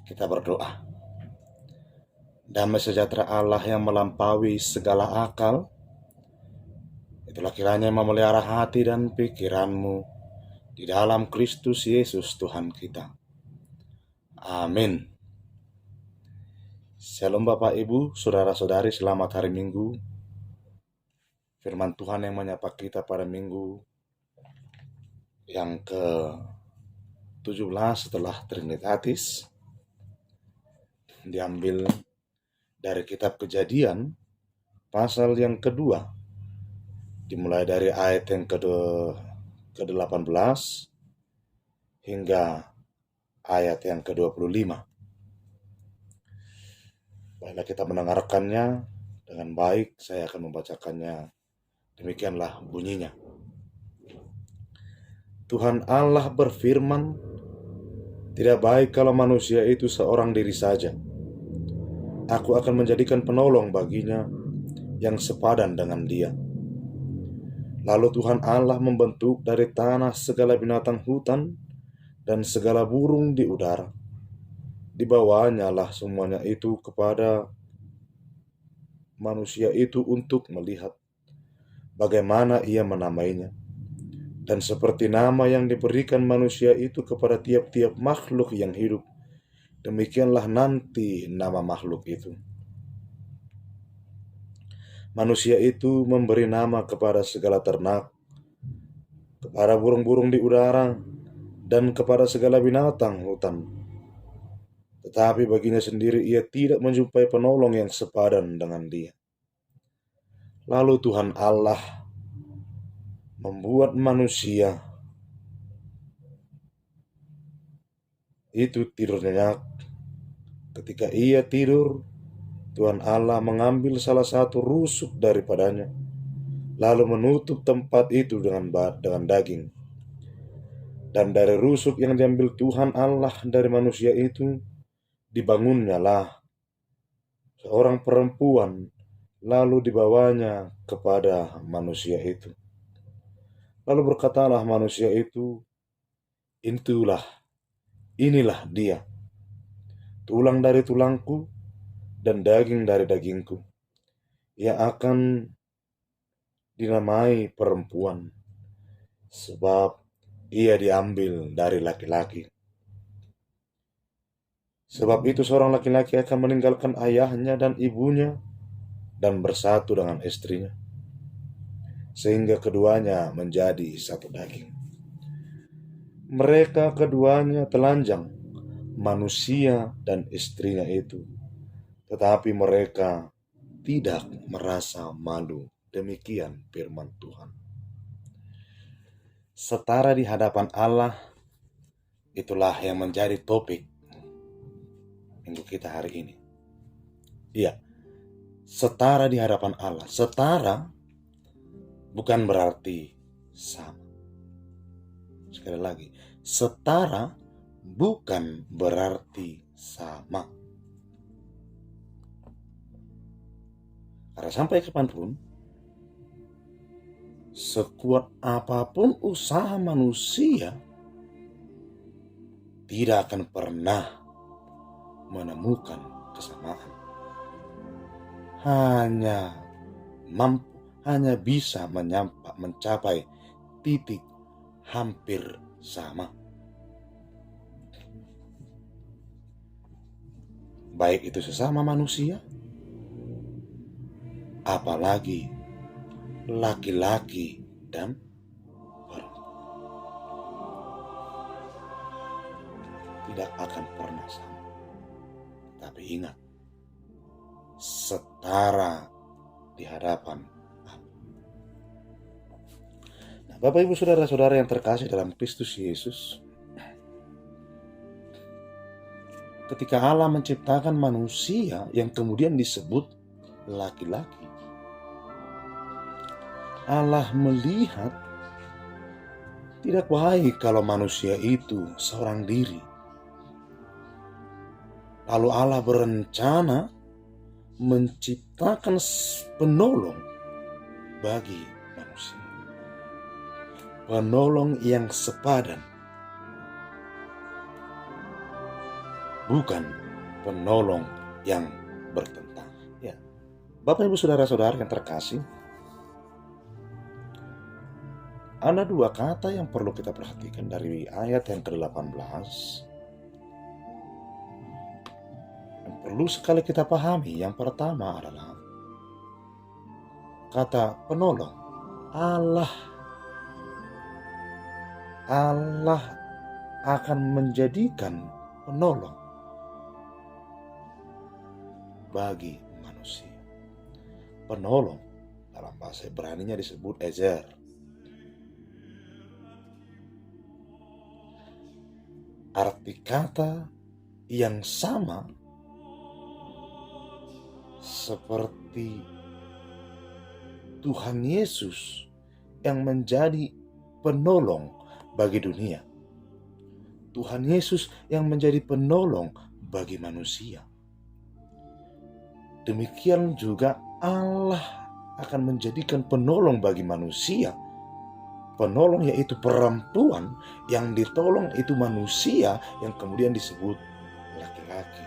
Kita berdoa. Damai sejahtera Allah yang melampaui segala akal, itulah kiranya memelihara hati dan pikiranmu di dalam Kristus Yesus Tuhan kita. Amin. Shalom Bapak Ibu, Saudara-saudari, selamat hari Minggu. Firman Tuhan yang menyapa kita pada Minggu yang ke-17 setelah Trinitatis diambil dari kitab Kejadian pasal yang kedua, dimulai dari ayat yang ke-18 hingga ayat yang ke-25. Baiklah, kita mendengarkannya dengan baik. Saya akan membacakannya. Demikianlah bunyinya. Tuhan Allah berfirman, "Tidak baik kalau manusia itu seorang diri saja. Aku akan menjadikan penolong baginya yang sepadan dengan dia." Lalu Tuhan Allah membentuk dari tanah segala binatang hutan dan segala burung di udara. Dibawanya lah semuanya itu kepada manusia itu untuk melihat bagaimana ia menamainya. Dan seperti nama yang diberikan manusia itu kepada tiap-tiap makhluk yang hidup, demikianlah nanti nama makhluk itu. Manusia itu memberi nama kepada segala ternak, kepada burung-burung di udara, dan kepada segala binatang hutan. Tetapi baginya sendiri ia tidak menjumpai penolong yang sepadan dengan dia. Lalu Tuhan Allah membuat manusia itu tidur nyenyak. Ketika ia tidur, Tuhan Allah mengambil salah satu rusuk daripadanya, lalu menutup tempat itu dengan daging. Dan dari rusuk yang diambil Tuhan Allah dari manusia itu, dibangunnya lah seorang perempuan, lalu dibawanya kepada manusia itu. Lalu berkatalah manusia itu, inilah dia, tulang dari tulangku dan daging dari dagingku. Ia akan dinamai perempuan, sebab ia diambil dari laki-laki. Sebab itu seorang laki-laki akan meninggalkan ayahnya dan ibunya dan bersatu dengan istrinya, sehingga keduanya menjadi satu daging. Mereka keduanya telanjang, manusia dan istrinya itu, tetapi mereka tidak merasa malu. Demikian firman Tuhan. Setara di hadapan Allah, itulah yang menjadi topik minggu kita hari ini. Iya, setara di hadapan Allah. Setara bukan berarti sama. Sekali lagi, setara bukan berarti sama. Karena sampai kapanpun, sekuat apapun usaha manusia, tidak akan pernah menemukan kesamaan. Hanya bisa mencapai titik hampir sama. Baik itu sesama manusia, apalagi laki-laki dan perempuan. Tidak akan pernah sama. Tapi ingat, setara di hadapan Allah. Nah, Bapak Ibu Saudara-saudara yang terkasih dalam Kristus Yesus, ketika Allah menciptakan manusia yang kemudian disebut laki-laki, Allah melihat tidak baik kalau manusia itu seorang diri. Lalu Allah berencana menciptakan penolong bagi manusia. Penolong yang sepadan. bukan penolong yang bertentang. Ya, Bapak Ibu Saudara-saudara yang terkasih, ada dua kata yang perlu kita perhatikan dari ayat yang ke-18. Yang perlu sekali kita pahami. Yang pertama adalah kata penolong. Allah akan menjadikan penolong bagi manusia. Penolong dalam bahasa Ibrani-nya disebut Ezer. Arti kata yang sama seperti Tuhan Yesus yang menjadi penolong bagi dunia. Tuhan Yesus yang menjadi penolong bagi manusia. Demikian juga Allah akan menjadikan penolong bagi manusia. Penolong yaitu perempuan, yang ditolong itu manusia yang kemudian disebut laki-laki.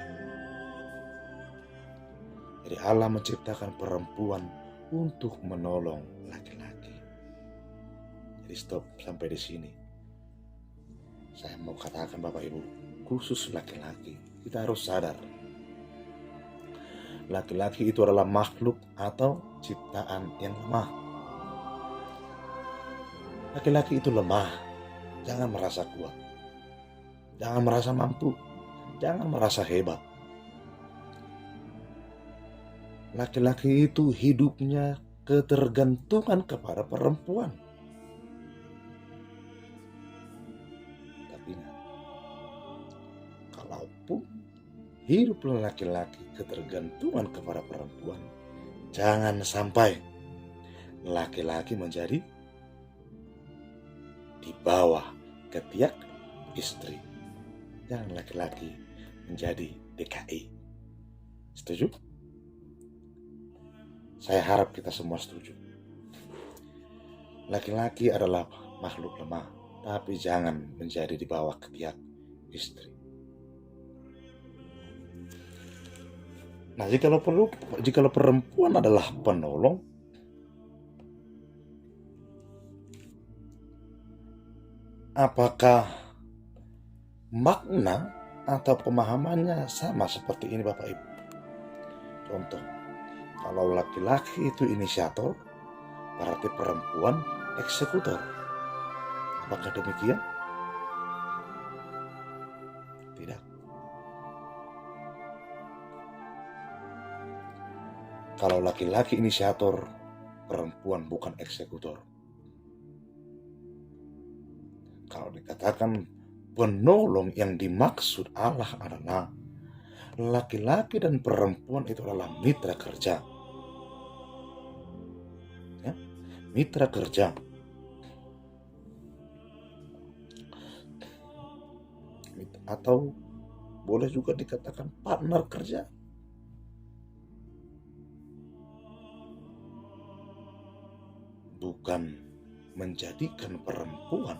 Jadi Allah menciptakan perempuan untuk menolong laki-laki. Jadi stop sampai di sini. Saya mau katakan Bapak Ibu, khusus laki-laki, kita harus sadar. Laki-laki itu adalah makhluk atau ciptaan yang lemah. Laki-laki itu lemah. Jangan merasa kuat. Jangan merasa mampu. Jangan merasa hebat. Laki-laki itu hidupnya ketergantungan kepada perempuan. Tapi kalaupun hidup laki-laki ketergantungan kepada perempuan, jangan sampai laki-laki menjadi di bawah ketiak istri. Jangan laki-laki menjadi DKI. Setuju? Saya harap kita semua setuju. Laki-laki adalah makhluk lemah, tapi jangan menjadi di bawah ketiak istri. Nah, jikalau perempuan adalah penolong, apakah makna atau pemahamannya sama seperti ini Bapak Ibu? Contoh, kalau laki-laki itu inisiator, berarti perempuan eksekutor. Apakah demikian? Tidak. Kalau laki-laki inisiator, perempuan bukan eksekutor. Kalau dikatakan penolong yang dimaksud Allah adalah laki-laki dan perempuan itu adalah mitra kerja. Ya, mitra kerja. Atau boleh juga dikatakan partner kerja. Bukan menjadikan perempuan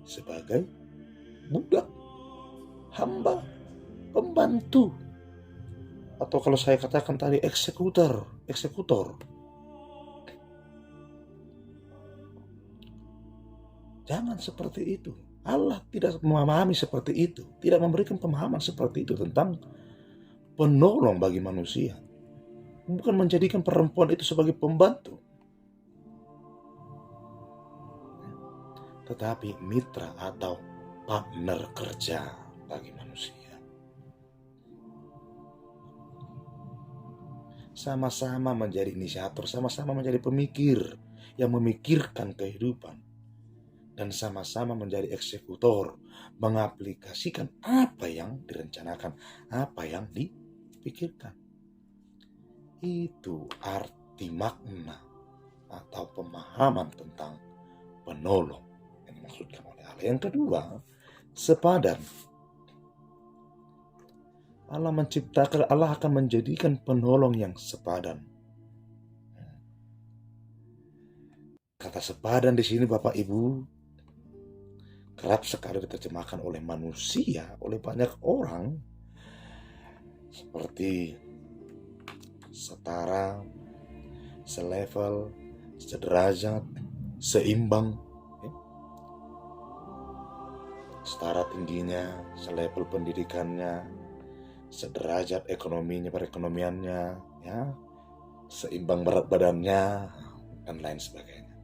sebagai budak, hamba, pembantu, atau kalau saya katakan tadi eksekutor. Jangan seperti itu. Allah tidak memahami seperti itu, tidak memberikan pemahaman seperti itu tentang penolong bagi manusia. Bukan menjadikan perempuan itu sebagai pembantu, tetapi mitra atau partner kerja bagi manusia. Sama-sama menjadi inisiator, sama-sama menjadi pemikir yang memikirkan kehidupan, dan sama-sama menjadi eksekutor, mengaplikasikan apa yang direncanakan, apa yang dipikirkan. Itu arti makna atau pemahaman tentang penolong yang dimaksudkan oleh Allah. Yang kedua, sepadan. Allah akan menjadikan penolong yang sepadan. Kata sepadan di sini Bapak Ibu kerap sekali diterjemahkan oleh manusia, oleh banyak orang seperti setara, selevel, sederajat, seimbang, ya. Setara tingginya, selevel pendidikannya, sederajat ekonominya, perekonomiannya, ya, seimbang berat badannya, dan lain sebagainya.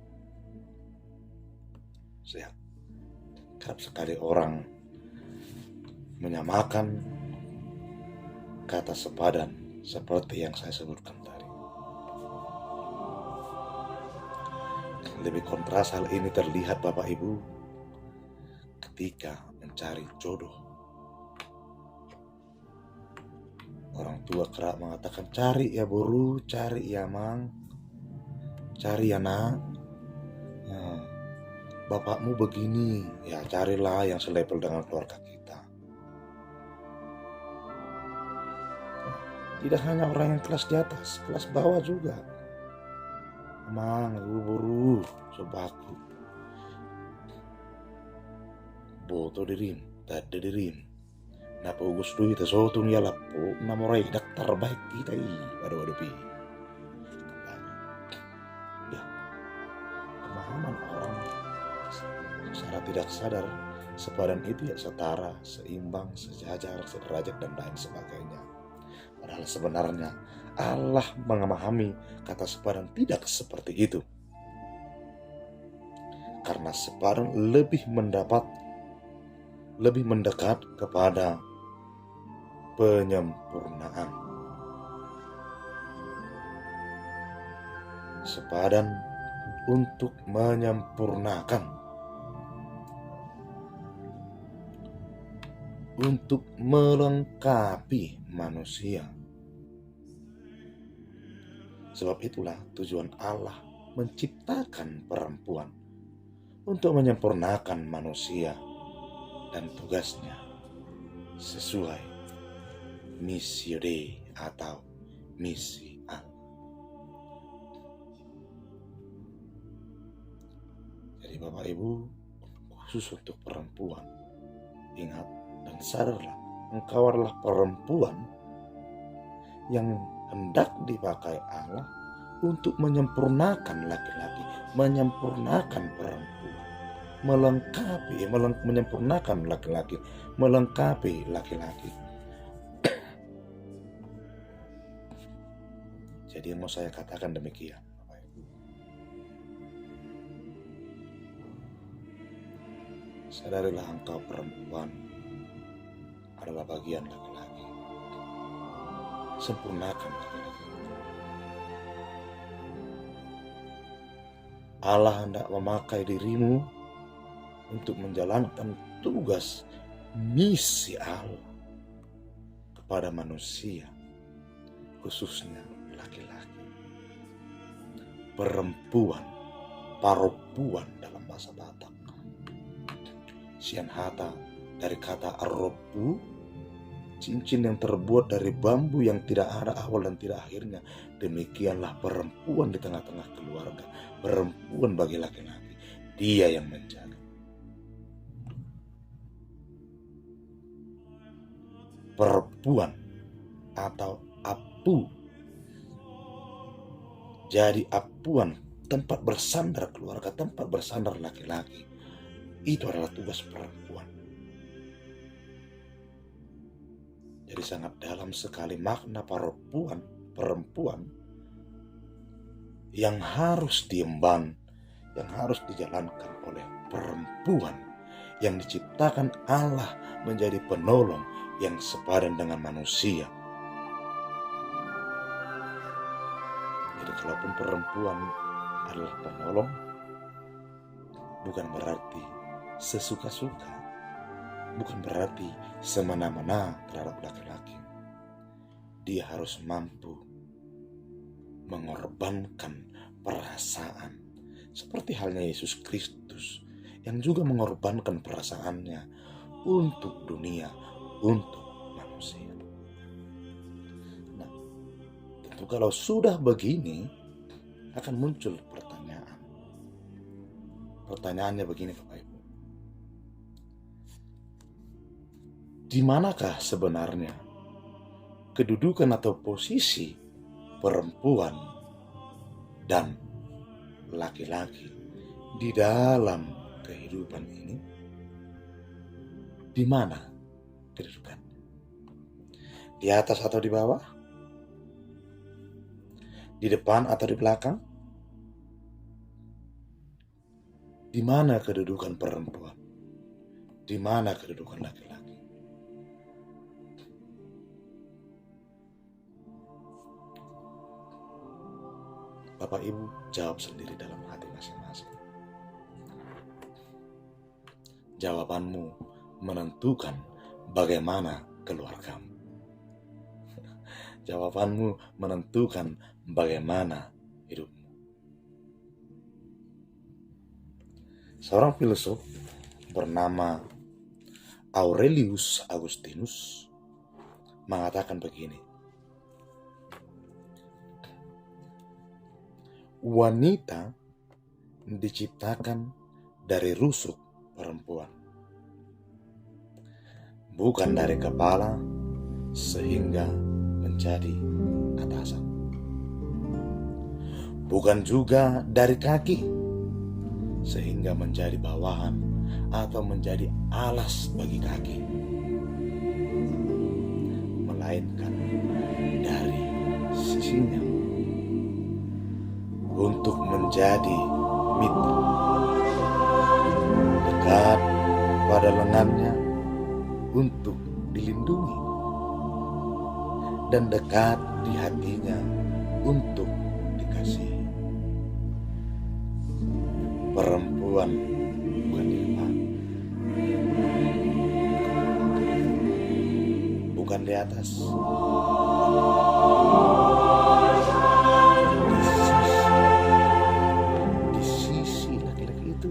Kerap sekali orang menyamakan kata sepadan seperti yang saya sebutkan tadi. Lebih kontras hal ini terlihat Bapak Ibu ketika mencari jodoh. Orang tua kerap mengatakan, cari ya buru, cari ya mang, cari ya nak. Nah, bapakmu begini, ya carilah yang selevel dengan keluarga kita. Tidak hanya orang yang kelas di atas, kelas bawah juga. Mang, buru, sobaku. Boto dirim, tadi dirim. Napa ugus duit sesuatu ya lapu, namorai daftar baik kita waduh pi. Ya, pemahaman orang secara tidak sadar sepadan itu ya setara, seimbang, sejajar, sederajat dan lain sebagainya. Padahal sebenarnya Allah memahami kata sepadan tidak seperti itu. Karena sepadan lebih mendekat kepada penyempurnaan. Sepadan untuk menyempurnakan, untuk melengkapi manusia. Sebab itulah tujuan Allah menciptakan perempuan untuk menyempurnakan manusia dan tugasnya sesuai missio Dei atau misi Allah. Jadi Bapak Ibu, khusus untuk perempuan, ingat dan sadarlah, engkau adalah perempuan yang hendak dipakai Allah untuk menyempurnakan laki-laki, menyempurnakan perempuan, menyempurnakan laki-laki, melengkapi laki-laki. Jadi mau saya katakan demikian, Bapak Ibu. Sadarilah engkau perempuan adalah bagian laki-laki. Sempurnakan laki-laki. Allah hendak memakai dirimu untuk menjalankan tugas misi Allah kepada manusia, khususnya laki-laki. Perempuan, paropuan dalam bahasa Batak. Sian hata dari kata arropu, cincin yang terbuat dari bambu yang tidak ada awal dan tidak akhirnya. Demikianlah perempuan di tengah-tengah keluarga. Perempuan bagi laki-laki, dia yang menjaga. Perempuan atau apu. Jadi apuan, tempat bersandar keluarga, tempat bersandar laki-laki. Itu adalah tugas perempuan. Jadi sangat dalam sekali makna perempuan yang harus diemban, yang harus dijalankan oleh perempuan yang diciptakan Allah menjadi penolong yang sepadan dengan manusia. Jadi kalaupun perempuan adalah penolong, bukan berarti sesuka-suka, bukan berarti semena-mena terhadap laki-laki. Dia harus mampu mengorbankan perasaan, seperti halnya Yesus Kristus yang juga mengorbankan perasaannya untuk dunia, untuk manusia. Nah, tentu kalau sudah begini akan muncul pertanyaan. Pertanyaannya begini Bapak Ibu. di manakah sebenarnya kedudukan atau posisi perempuan dan laki-laki di dalam kehidupan ini? Di mana kedudukannya? Di atas atau di bawah? Di depan atau di belakang? Di mana kedudukan perempuan? Di mana kedudukan laki-laki? Bapak Ibu jawab sendiri dalam hati masing-masing. Jawabanmu menentukan bagaimana keluargamu. Jawabanmu menentukan bagaimana hidupmu. Seorang filsuf bernama Aurelius Agustinus mengatakan begini: wanita diciptakan dari rusuk perempuan, bukan dari kepala sehingga menjadi atasan, bukan juga dari kaki sehingga menjadi bawahan atau menjadi alas bagi kaki, melainkan dari sisinya untuk menjadi mitra, dekat pada lengannya untuk dilindungi, dan dekat di hatinya untuk dikasihi. Perempuan bukan di depan, bukan di atas, di sisi laki-laki itu,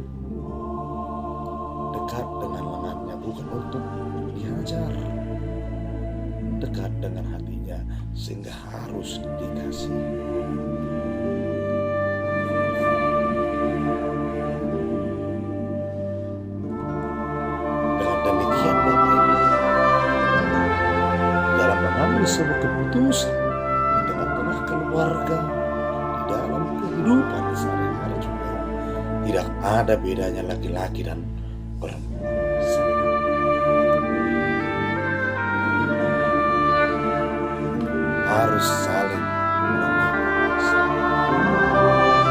dekat dengan lengannya bukan untuk dihajar, dekat dengan hatinya sehingga harus dikasih. Dengan demikian Bapak Ibu, dalam mengambil sebuah keputusan di tengah-tengah keluarga, di dalam kehidupan sehari-hari juga, tidak ada bedanya laki-laki dan perempuan. Harus saling menghormati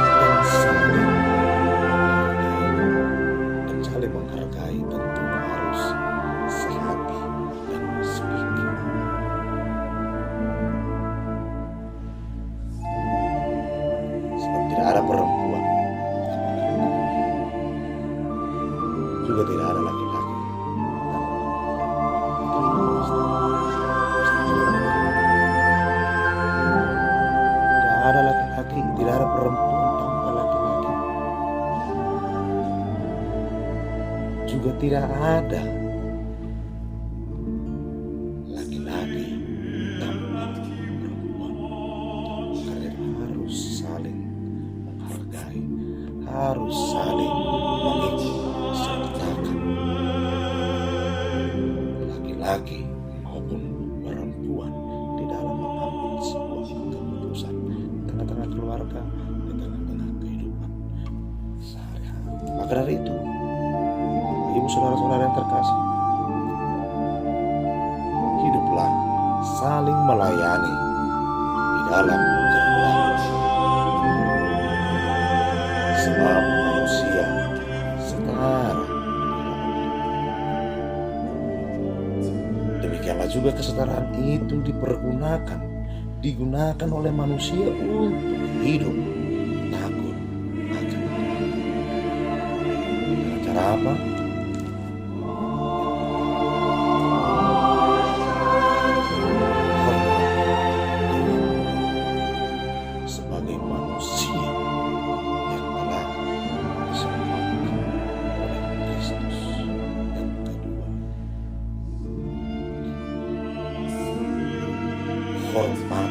dan saling menghargai, dan saling menghargai tentu harus sehati dan sepikir. Sebab tidak ada perempuan juga tidak ada laki-laki. Tidak ada laki-laki, tidak ada perempuan tanpa laki-laki. Juga tidak ada laki-laki tanpa perempuan. Karena harus saling menghargai, harus saling mengikut sertakan laki-laki maupun perempuan di dalam mengambil sebuah keputusan tengah-tengah keluarga, di tengah-tengah kehidupan sehari-hari. Maka dari itu, ibu saudara-saudara yang terkasih, hiduplah saling melayani di dalam keluarga. Sebab manusia setara. Demikianlah juga kesetaraan itu digunakan oleh manusia untuk hidup takut akan Tuhan. Dengan cara apa? Sebagai manusia yang telah diselamatkan oleh Kristus. Yang kedua, hormat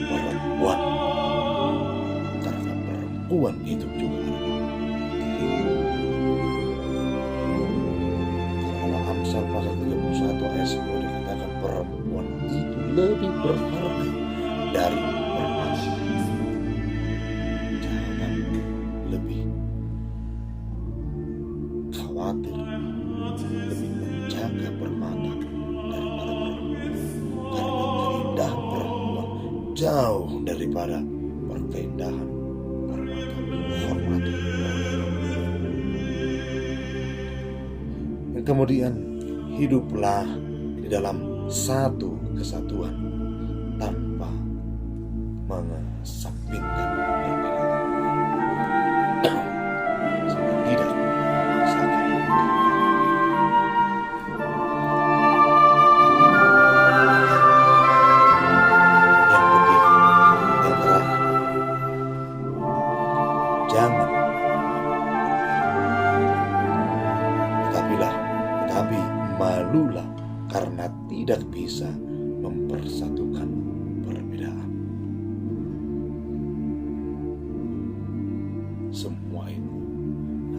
perempuan, karena perempuan itu juga adalah dirimu. Karena Amsal pasal 31 ayat lebih berharga dari permata. Jangan lebih khawatir, lebih menjaga permata daripada perempuan, karena keindahan perempuan jauh daripada keindahan permata. Hormati perempuan. Dan kemudian hiduplah di dalam satu kesatuan tanpa mengesampingkan perbedaan. Tidak memaksakan. Yang ketiga, yang terakhir, jangan tetapi malulah karena tidak bisa mempersatukan perbedaan. Semua itu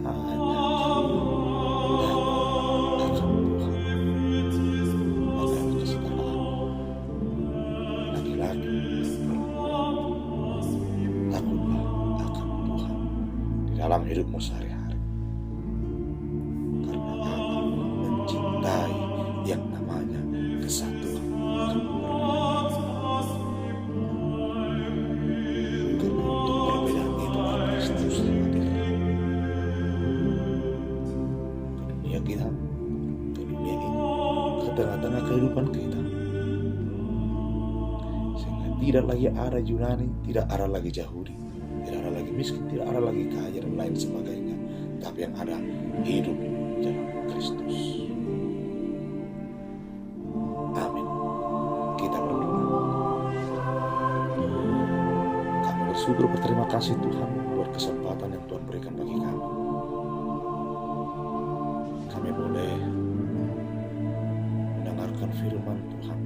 hanya akan Tuhan. Adalah kesetaraan laki-laki dan perempuan. Takutlah akan Tuhan di dalam hidupmu sehari-hari, karena Allah mencintai yang namanya kesatuan. Karena untuk perbedaan itu Kristus hadir ke dunia kita, ke dunia ini, ke tengah-tengah kehidupan kita, sehingga tidak lagi ada Yunani, tidak ada lagi Yahudi, tidak ada lagi miskin, tidak ada lagi kaya dan lain sebagainya, tapi yang ada hidup dalam Kristus. Amin. Kita berdoa. Kami bersyukur, berterima kasih Tuhan buat kesempatan yang Tuhan berikan bagi kami. Kami boleh mendengarkan firman Tuhan.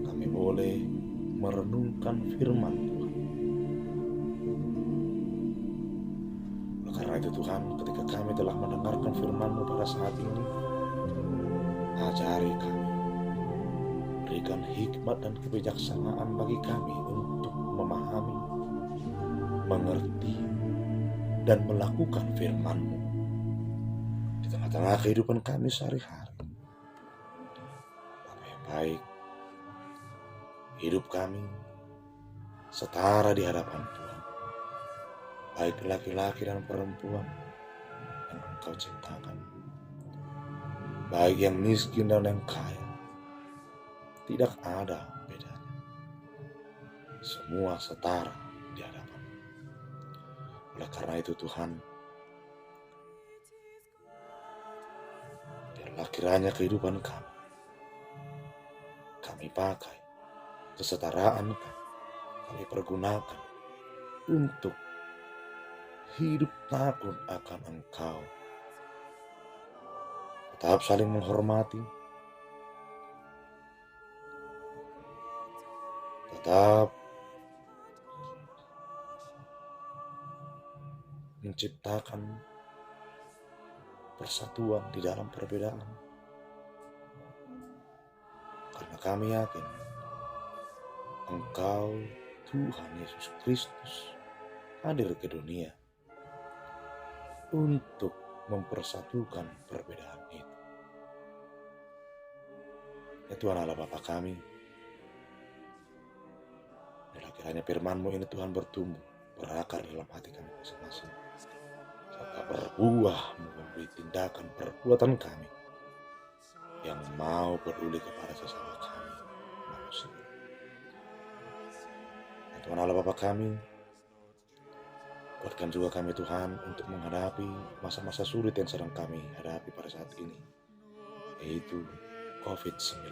Kami boleh merenungkan firman Tuhan. Oleh karena itu Tuhan, ketika kami telah mendengarkan firman-Mu pada saat ini, ajari kami, berikan hikmat dan kebijaksanaan bagi kami untuk memahami, mengerti, dan melakukan firman-Mu di tengah-tengah kehidupan kami sehari-hari. Bapa yang baik, hidup kami setara di hadapan Tuhan, baik laki-laki dan perempuan yang Engkau ciptakan, baik yang miskin dan yang kaya, tidak ada bedanya. Semua setara di hadapan. Oleh karena itu Tuhan, biarlah kiranya kehidupan kami pakai kesetaraan kami pergunakan untuk hidup takut akan Engkau, tetap saling menghormati, tetap menciptakan persatuan di dalam perbedaan. Karena kami yakin Engkau, Tuhan Yesus Kristus, hadir ke dunia untuk mempersatukan perbedaan itu. Ya Tuhan Allah Bapa kami, biarlah kiranya firman-Mu ini Tuhan bertumbuh, berakar dalam hati kami masing-masing, serta berbuah memberi tindakan perbuatan kami yang mau peduli kepada sesama kami manusia. Ya Tuhan Allah Bapa kami, kuatkan juga kami Tuhan untuk menghadapi masa-masa sulit yang sedang kami hadapi pada saat ini, yaitu COVID-19.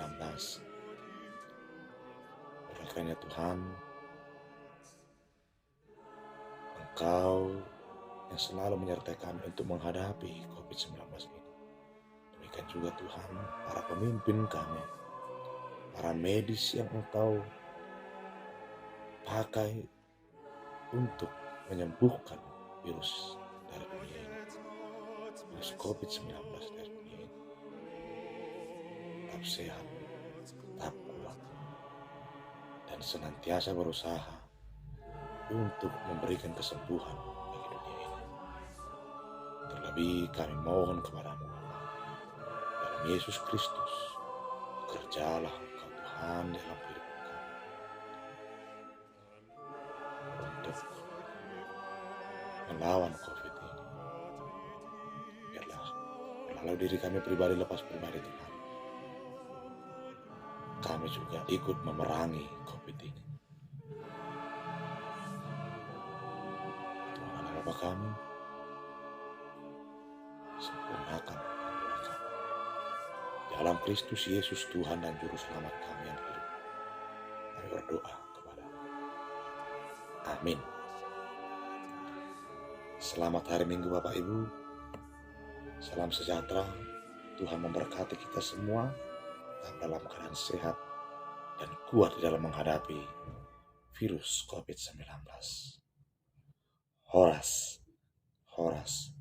Oleh karena Tuhan, Engkau yang selalu menyertai kami untuk menghadapi COVID-19 ini. Demikian juga Tuhan, para pemimpin kami, para medis yang Engkau pakai untuk menyembuhkan virus dari dunia ini, virus COVID-19 dari dunia ini. Tetap sehat, tetap kuat, dan senantiasa berusaha untuk memberikan kesembuhan bagi dunia ini. Terlebih kami mohon kepadamu, dalam Yesus Kristus, bekerjalah Engkau Tuhan dalam kehidupan kami, untuk melawan COVID ini. Biarlah melalui diri kami pribadi lepas pribadi Tuhan, kami juga ikut memerangi COVID ini. Tuhan Allah Bapa kami, sempurnakan doa kami. Dalam Kristus Yesus Tuhan dan Juru Selamat kami yang hidup, kami berdoa kepada-Mu. Amin. Selamat hari Minggu Bapak Ibu. Salam sejahtera. Tuhan memberkati kita semua dalam keadaan sehat dan kuat di dalam menghadapi virus COVID-19. Horas, horas,